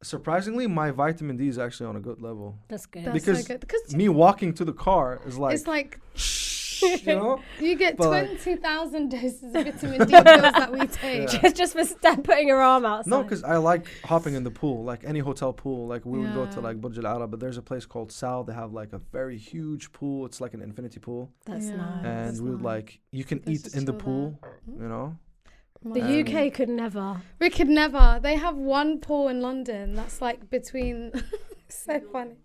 surprisingly, my vitamin D is actually on a good level. That's good. That's Because so good. Because Me walking to the car is like, it's like you know? you get But like- 20,000 doses of vitamin D pills that we take. Yeah. just for putting your arm outside. No, because I like hopping in the pool, like any hotel pool. Like we would go to Yeah. like Burj Al Arab, but there's a place called Sal. They have like a very huge pool. It's like an infinity pool, That's Yeah. nice. and that's we would nice. like you can Guys eat just in the chill pool. there. You know, The Um, UK could never. We could never. They have one pool in London that's like between. So funny.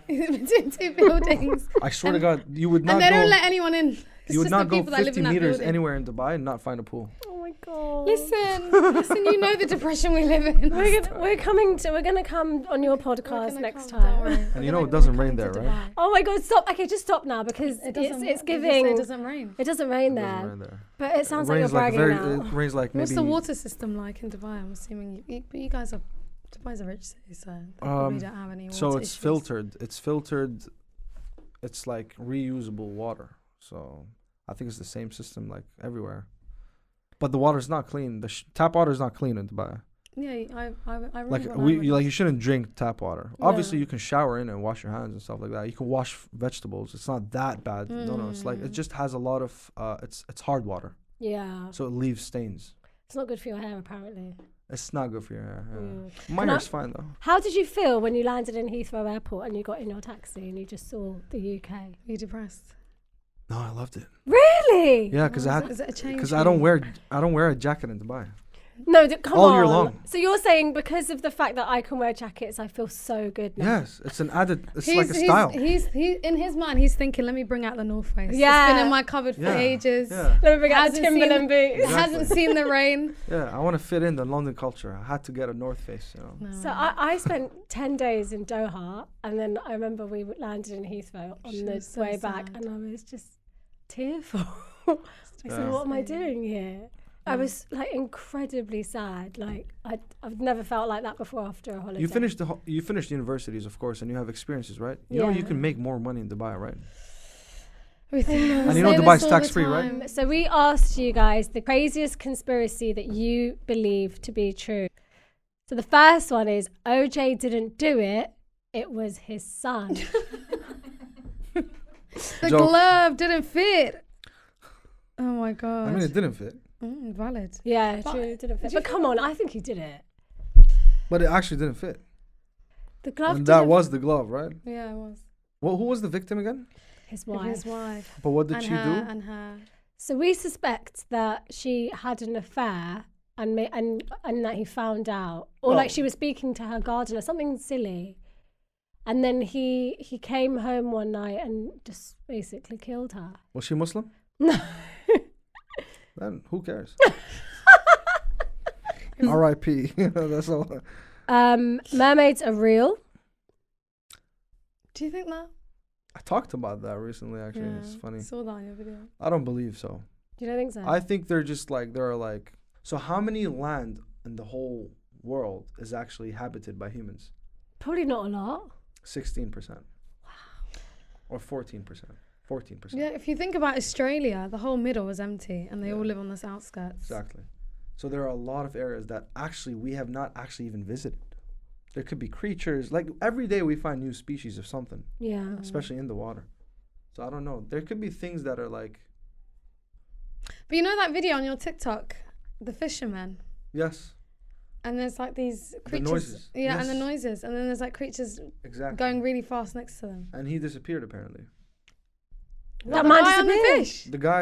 Between two buildings. I swear to God, you would not And they go. don't let anyone in. It's You would just not the go people that live 50 in that meters building. anywhere in Dubai and not find a pool. Oh my god. Listen, you know the depression we live in. We're gonna come on your podcast gonna next come, don't time. worry. And We're you know gonna- it doesn't we're rain coming there, to right? Dubai. Oh my god, stop. Okay, just stop now because It doesn't. it's It giving. doesn't rain. It doesn't rain It there. doesn't rain there. But it sounds like you're rains like bragging now. It rains like What's maybe. the water system like in Dubai? I'm assuming but you guys are. Dubai's a rich city, so they probably don't have any water So it's issues. filtered. It's filtered. It's like reusable water. So I think it's the same system like everywhere. But the water's not clean. The tap water is not clean in Dubai. Yeah, I remember. Like when I went- you shouldn't drink tap water. No. Obviously, you can shower in and wash your hands and stuff like that. You can wash vegetables. It's not that bad. No, it's like it just has a lot of. It's hard water, Yeah. so it leaves stains. It's not good for your hair apparently. It's not good for your hair. Yeah. Mm. My And hair's fine though. How did you feel when you landed in Heathrow Airport and you got in your taxi and you just saw the UK? Are you depressed? No, I loved it. Really? Yeah, because I Is it a change? because for I don't you? wear a jacket in Dubai. No, come All on. year long. So you're saying because of the fact that I can wear jackets, I feel so good now. Yes, it's an added. It's like a style. He in his mind, he's thinking, let me bring out the North Face. Yeah. It's been in my cupboard for Yeah. ages. Yeah, Let me bring out the Hasn't seen Timberland boots. It hasn't seen the rain. yeah. I want to fit in the London culture. I had to get a North Face. You know. No. So I spent 10 days in Doha, and then I remember we landed in Heathrow on She the was so way back, sad. and I was just tearful. I said, Yeah. what am I doing here? I was like incredibly sad. Like I've never felt like that before after a holiday. You finished universities, of course, and you have experiences, right? You know Yeah. you can make more money in Dubai, right? We think- we And you know say Dubai's this all the tax-free, right? time. So we asked you guys the craziest conspiracy that you believe to be true. So the first one is OJ didn't do it. It was his son. The Joke. glove didn't fit. Oh my god. I mean, it didn't fit. Valid. Yeah, But true. Didn't fit. do you But come on, I think he did it. But it actually didn't fit. The glove. And that was the glove, right? Yeah, it was. Well, who was the victim again? his wife. His wife. But what did And she her, do? and her. So we suspect that she had an affair and that he found out, or like she was speaking to her gardener, something silly, and then he came home one night and just basically killed her. Was she Muslim? No. Then who cares? R.I.P. That's all. Mermaids are real. Do you think that? I talked about that recently. Actually, Yeah, it's funny. I saw that on your video. I don't believe so. You don't think so? I think they're just like there are like. So how many land in the whole world is actually habited by humans? Probably not a lot. 16%. Wow. Or 14%. 14%. Yeah, if you think about Australia, the whole middle is empty, and they all live on the outskirts. Exactly. So there are a lot of areas that actually we have not actually even visited. There could be creatures, like every day we find new species of something, Yeah. especially in the water. So I don't know. There could be things that are like, But you know that video on your TikTok, the fisherman, yes, and there's like these creatures. noises. Yeah, and the Yes. noises, and then there's like creatures exactly. going really fast next to them. And he disappeared apparently. That the man guy on the disappeared. fish. The guy,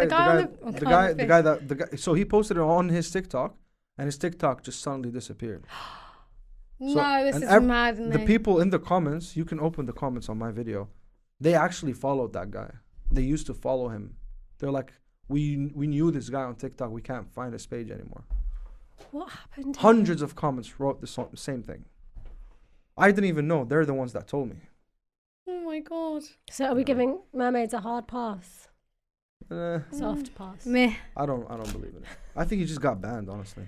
the guy. So he posted it on his TikTok, and his TikTok just suddenly disappeared. No, this and is mad. The people in the comments, you can open the comments on my video. They actually followed that guy. They used to follow him. They're like, we knew this guy on TikTok. We can't find his page anymore. What happened? Hundreds of comments wrote the same thing. I didn't even know. They're the ones that told me. Oh my god. So are we giving mermaids a hard pass? Eh, Soft pass. Meh. I don't believe in it. I think he just got banned, honestly.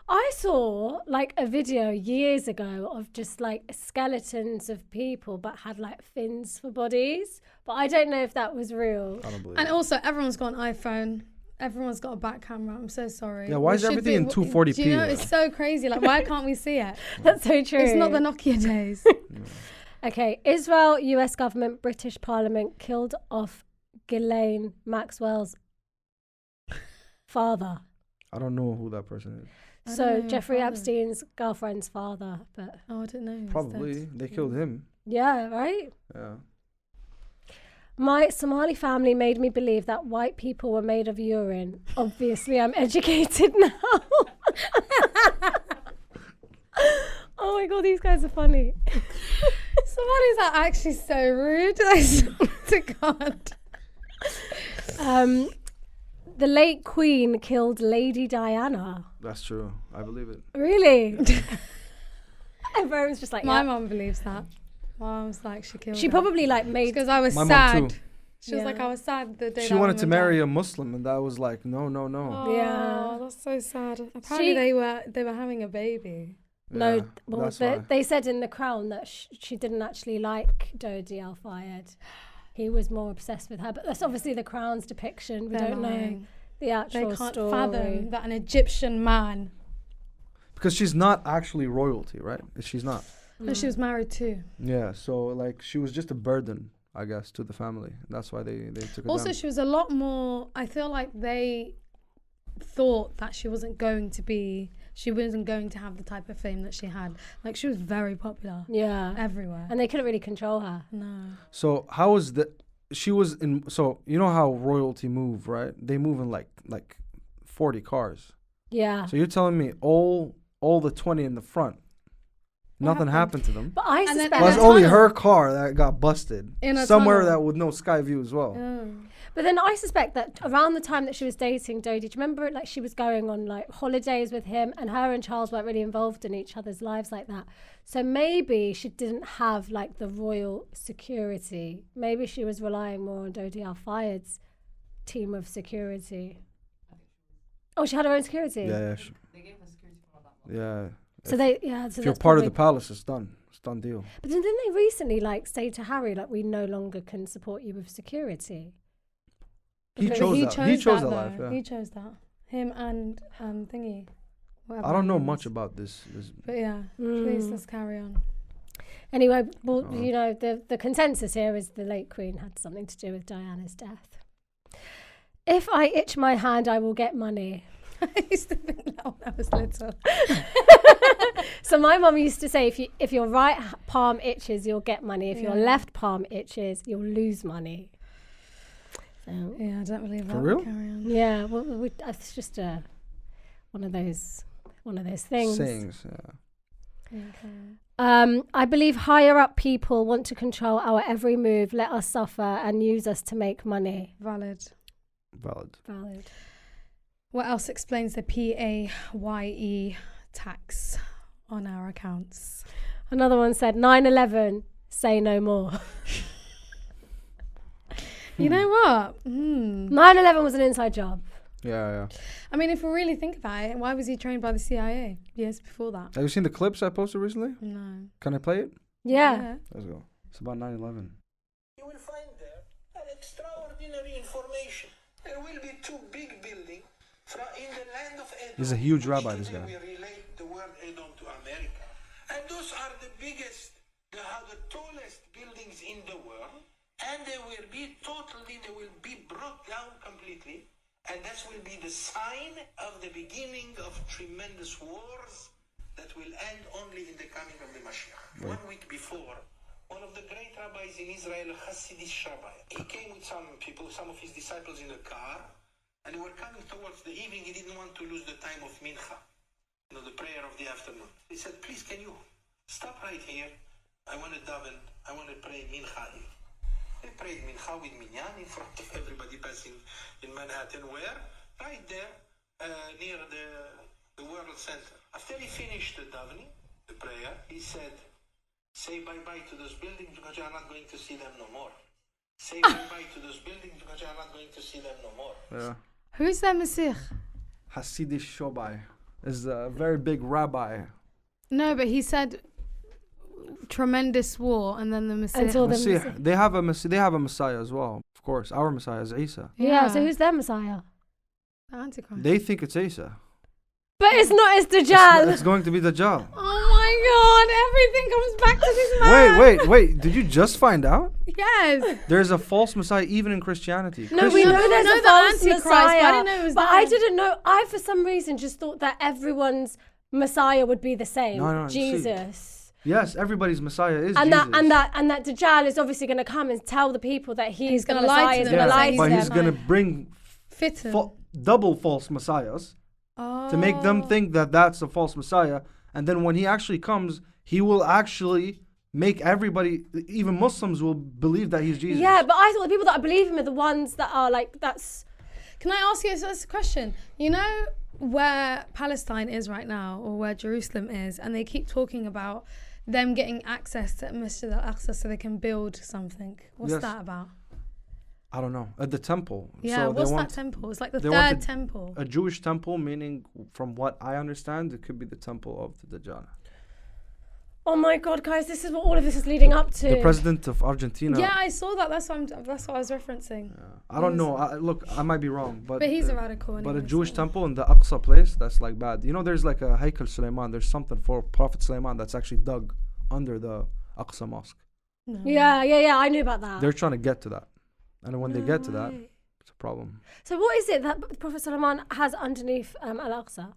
I saw like a video years ago of just like skeletons of people but had like fins for bodies. But I don't know if that was real. I don't believe And it. also, everyone's got an iPhone. Everyone's got a back camera. I'm so sorry. Yeah, why We is should everything in 240p? Do you know, it's so crazy. Like, why can't we see it? That's so true. It's not the Nokia days. Okay, Israel, US government, British Parliament killed off Ghislaine Maxwell's father. I don't know who that person is. I don't So know, Jeffrey father. Epstein's girlfriend's father. But Oh, I didn't know. he was Probably. dead. They killed him. yeah, right? Yeah. My Somali family made me believe that white people were made of urine. Obviously, I'm educated now. Oh my god, these guys are funny. Somalis are actually so rude. I swear to God. The late Queen killed Lady Diana. That's true. I believe it. Really? Everyone's just like, My yeah. mum believes that. My mum's like, she killed She her. probably like made. Because I was My mum sad. too. She was like, Yeah. I was sad the day She that wanted to woman marry died. a Muslim, and that was like, no. Oh, Yeah. that's so sad. Apparently they were having a baby. No, Yeah, well, that's why. they said in The Crown that she didn't actually like Dodi Al-Fayed. He was more obsessed with her, but that's obviously The Crown's depiction. We They're don't know lying. the They actual can't story. fathom that an Egyptian man. Because she's not actually royalty, right? She's not. No, she was married too. Yeah, so like she was just a burden, I guess, to the family. That's why they took her Also, down. she was a lot more. I feel like they thought that she wasn't going to have the type of fame that she had. Like, she was very popular Yeah, everywhere. and they couldn't really control her. No. So how was she was in, so you know how royalty move, right? They move in like 40 cars. Yeah, So you're telling me all the 20 in the front, nothing happened to them. but I And then- suspect. and Well, it's a only tunnel. her car that got busted. In a Somewhere tunnel. that with no sky view as well. But then I suspect that around the time that she was dating Dodi, do you remember like she was going on like holidays with him, and her and Charles weren't really involved in each other's lives like that. So maybe she didn't have like the royal security. Maybe she was relying more on Dodi Al-Fayed's team of security. Oh, she had her own security. Yeah. Yeah. So If so you're that's part of probably- the palace, it's done. It's done deal. But then didn't they recently like say to Harry like we no longer can support you with security? He Because chose He that. chose He chose that, that life. though. Yeah. He chose that. Him and thingy. Whatever I don't her know name much is. about this. But yeah, please let's carry on. Anyway, well, Oh. you know, the consensus here is the late Queen had something to do with Diana's death. If I itch my hand, I will get money. I used to think that when I was little. So my mum used to say, if your right palm itches, you'll get money. If your left palm itches, you'll lose money. So, Yeah, I don't believe that. For real? Carry on. yeah, well, it's just one of those things. Sayings, yeah. Okay. I believe higher up people want to control our every move, let us suffer, and use us to make money. Valid. Valid. What else explains the PAYE tax on our accounts? Another one said 9/11, say no more. You know what? 9/11 was an inside job. Yeah. I mean, if we really think about it, why was he trained by the CIA years before that? Have you seen the clips I posted recently? No. Can I play it? Yeah. Let's go. It's about 9/11. You will find there an extraordinary information. There will be two big buildings in the land of Edom. He's a huge rabbi, which this guy. today we relate the word Edom to America. And those are the biggest, the tallest buildings in the world. And they will be brought down completely. And that will be the sign of the beginning of tremendous wars that will end only in the coming of the Mashiach. 1 week before, one of the great rabbis in Israel, Hasidic rabbi, he came with some people, some of his disciples in a car, and they were coming towards the evening. He didn't want to lose the time of mincha, the prayer of the afternoon. He said, please, can you stop right here? I want to daven, I want to pray mincha here. They prayed mincha with minyan in front of everybody passing in Manhattan, where? Right there, near the World Center. After he finished the davening, the prayer, he said, say bye-bye to those buildings because you are not going to see them no more. Say bye-bye to those buildings because you are not going to see them no more. Yeah. Who is that Masih? Hasidic Shobai is a very big rabbi. No, but he said tremendous war, and then the Masih. Until the Messiah. They have a Messiah as well. Of course, our Messiah is Isa. Yeah, so who's their Messiah? The Antichrist. They think it's Isa. But it's not, it's Dajjal. It's going to be Dajjal. Oh my God! Everything comes back to this man. Wait! Did you just find out? Yes. There's a false Messiah even in Christianity. No, we know there's a the false Antichrist, Messiah. but I didn't know it was But that. I didn't know. I, for some reason, just thought that everyone's Messiah would be the same. No, Jesus. Yes, everybody's Messiah is And Jesus. that Dajjal is obviously going to come and tell the people that he's gonna the lie to Messiah. He's them. going to lie to but them. he's going to bring Fitten. double false messiahs to make them think that that's a false Messiah. And then when he actually comes, he will actually make everybody, even Muslims, will believe that he's Jesus. Yeah, but I thought the people that believe him are the ones that are like, that's... Can I ask you a question? You know where Palestine is right now, or where Jerusalem is, and they keep talking about them getting access to Masjid al-Aqsa so they can build something. What's Yes. that about? I don't know. At the temple. Yeah, So what's they that want temple? It's like the they third want temple. a Jewish temple, meaning, from what I understand, it could be the temple of the Dajjal. Oh my God, guys, this is what all of this is leading up to. The president of Argentina. Yeah, I saw that. That's what I was referencing. I don't know. Look, I might be wrong, but But he's a radical. But a anyway, Jewish so- temple in the Aqsa place, that's like bad. You know, there's like a Haykal Sulaiman. There's something for Prophet Sulaiman that's actually dug under the Aqsa mosque. No. Yeah, I knew about that. They're trying to get to that. And when they get to that, way. it's a problem. So what is it that Prophet Solomon has underneath Al-Aqsa?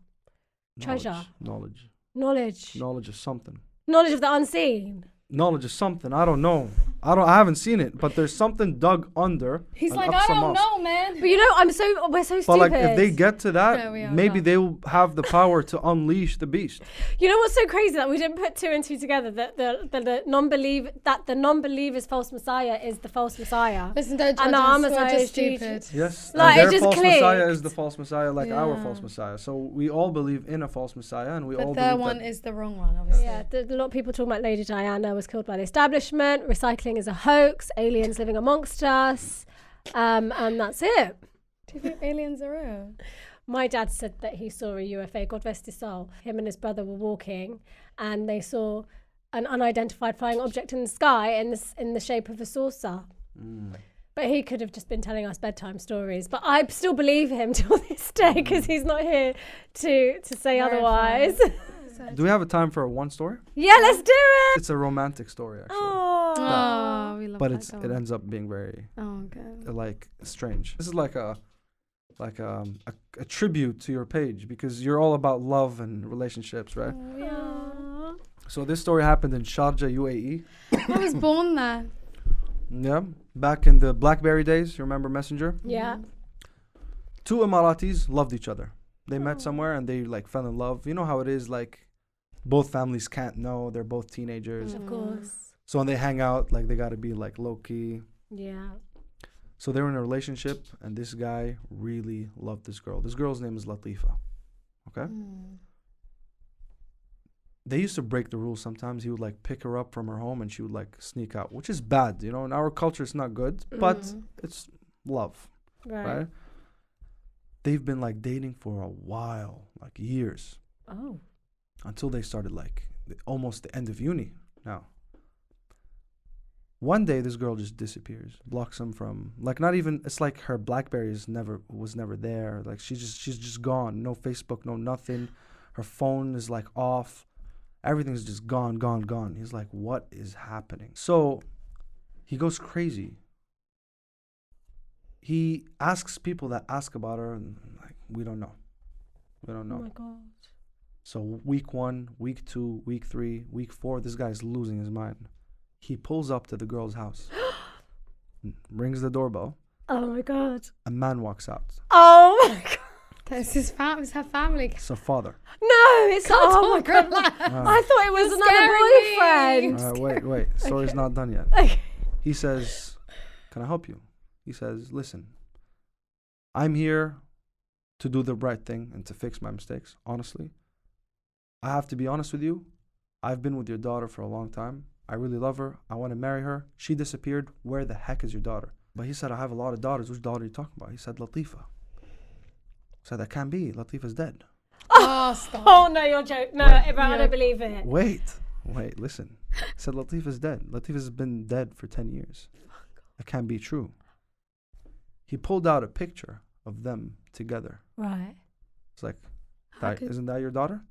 Treasure. Knowledge. Knowledge. Knowledge is something. Knowledge of the unseen. Knowledge is something. I don't know. I haven't seen it, but there's something dug under. He's an like, Aqsa I don't mosque. know, man. But you know, we're so But stupid. like, if they get to that, Yeah, we are maybe dumb. they will have the power to unleash the beast. You know what's so crazy that we didn't put two and two together? That the non-believer's false Messiah is the false Messiah. Listen, don't judge And us. our We're Messiah just is stupid. Yes, Like, and it their just false Messiah clicked. is the false Messiah, like our Yeah. false Messiah. So we all believe in a false Messiah, and we all But their believe one that is the wrong one, obviously. Yeah, a lot of people talking about Lady Diana was killed by the establishment. Recycling is a hoax. Aliens living amongst us, and that's it. Do you think aliens are real? My dad said that he saw a UFO, God rest his soul. Him and his brother were walking and they saw an unidentified flying object in the sky in the shape of a saucer. But he could have just been telling us bedtime stories. But I still believe him till this day because he's not here to say otherwise. Do we have a time for one story? Yeah, let's do it. It's a romantic story, actually. Oh, we love But that it guy. ends up being very Oh, okay. like strange. This is like a like a tribute to your page because you're all about love and relationships, right? Oh, yeah. So this story happened in Sharjah, UAE. I was born there. Yeah, back in the BlackBerry days. You remember Messenger? Yeah. Two Emiratis loved each other. They met somewhere and they like fell in love. You know how it is, like both families can't know. They're both teenagers. Of course. So when they hang out, like they got to be like low key. Yeah. So they were in a relationship and this guy really loved this girl. This girl's name is Latifah. Okay? They used to break the rules sometimes. He would like pick her up from her home and she would like sneak out, which is bad. You know, in our culture, it's not good, but it's love, right? They've been like dating for a while, like years. Oh. Until they started like almost the end of uni now. One day this girl just disappears, blocks him from like not even, it's like her BlackBerry was never there. Like she's just gone. No Facebook, no nothing. Her phone is like off. Everything's just gone. He's like, what is happening? So he goes crazy. He asks people that ask about her and like, we don't know. Oh my God. So week 1, week 2, week 3, week 4, this guy's losing his mind. He pulls up to the girl's house, rings the doorbell. Oh my God. A man walks out. Oh my God. That's his it's her family. It's a father. No, it's oh my God. I thought it was another boyfriend. Wait. Story's not done yet. Okay. He says, can I help you? He says, listen, I'm here to do the right thing and to fix my mistakes. Honestly, I have to be honest with you. I've been with your daughter for a long time. I really love her. I want to marry her. She disappeared. Where the heck is your daughter? But he said, I have a lot of daughters. Which daughter are you talking about? He said, Latifah. I said, that can't be. Latifah's dead. Oh, stop. Oh, no, you're joking. No, Ebrahim, I don't believe it. Wait, listen. He said, Latifah's dead. Latifah's been dead for 10 years. That can't be true. He pulled out a picture of them together. Right. It's like, isn't that your daughter?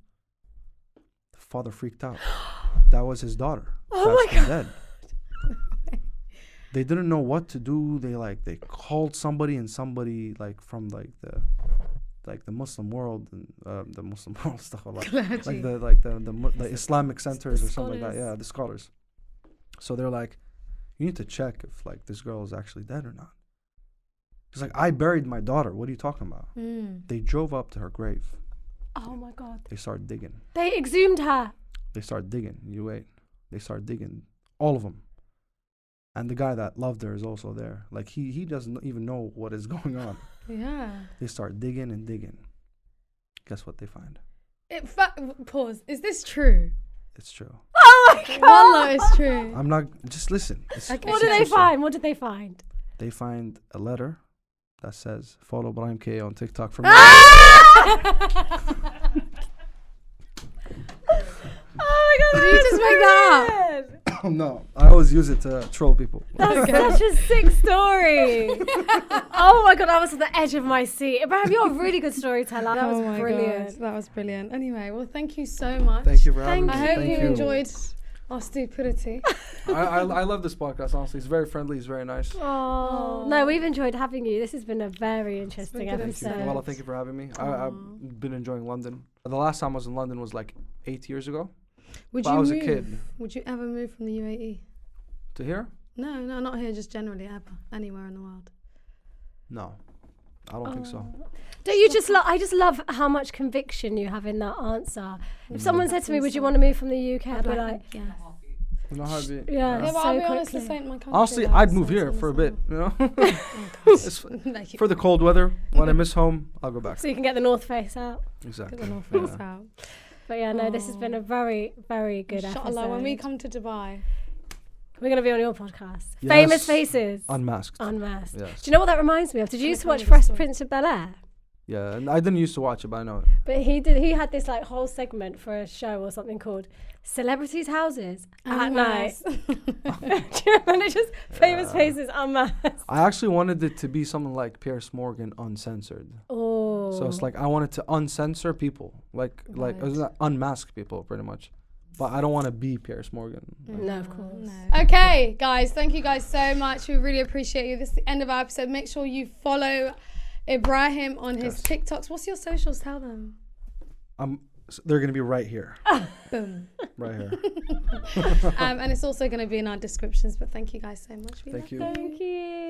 The father freaked out. That was his daughter. Oh my God. Dead. They didn't know what to do. They called somebody and somebody like from the Muslim world and the Muslim world stuff like the Islamic centers or something like that. Yeah, the scholars. So they're like, you need to check if like this girl is actually dead or not. He's like, I buried my daughter. What are you talking about? They drove up to her grave. Oh my God. They started digging. They exhumed her. They start digging. You wait. They start digging. All of them. And the guy that loved her is also there. Like he doesn't even know what is going on. Yeah. They start digging and digging. Guess what they find? Pause. Is this true? It's true. Oh my God. Wallah, it's true. I'm not. Just listen. Okay. What did they find? What did they find? They find a letter that says, follow Ebrahim K on TikTok for me. Oh my God. Did you just make that up? No, I always use it to troll people. That's such a sick story. Oh my God, I was at the edge of my seat. Ebrahim, you're a really good storyteller. That was brilliant. God, that was brilliant. Anyway, well, thank you so much. Thank you for having me. I hope Thank you enjoyed our stupidity. I love this podcast, honestly. It's very friendly. It's very nice. Oh, no, we've enjoyed having you. This has been a very interesting episode. Well, thank you for having me. I've been enjoying London. The last time I was in London was like 8 years ago. I was a kid. Would you ever move from the UAE? To here? No, not here, just generally, ever. Anywhere in the world. No, I don't think so. Don't you just I just love how much conviction you have in that answer. If someone said to me, would you want to move from the UK? I'd be like, yeah. You know how to be. Yeah, but I'll be honest, this ain't my country. Honestly, I'd move here for a bit, you know? For the cold weather, when I miss home, I'll go back. So you can get the North Face out. Exactly. Get the North Face out. But yeah, no, this has been a very, very good episode. Inshallah, when we come to Dubai, we're going to be on your podcast. Yes. Famous Faces. Unmasked. Unmasked. Yes. Do you know what that reminds me of? Did you used to watch Fresh Prince of Bel-Air? Yeah, and I didn't used to watch it, but I know it. But he had this like whole segment for a show or something called Celebrities' Houses at night. Do you remember? Just Famous Faces Unmasked. I actually wanted it to be something like Piers Morgan Uncensored. Oh. So it's like I wanted to uncensor people, like unmask people, pretty much. But I don't want to be Piers Morgan. No, of course. No. Okay, guys, thank you guys so much. We really appreciate you. This is the end of our episode. Make sure you follow Ibrahim on his TikToks. What's your socials? Tell them. They're going to be right here. Boom. Right here. And it's also going to be in our descriptions. But thank you guys so much. Thank you. Thank you.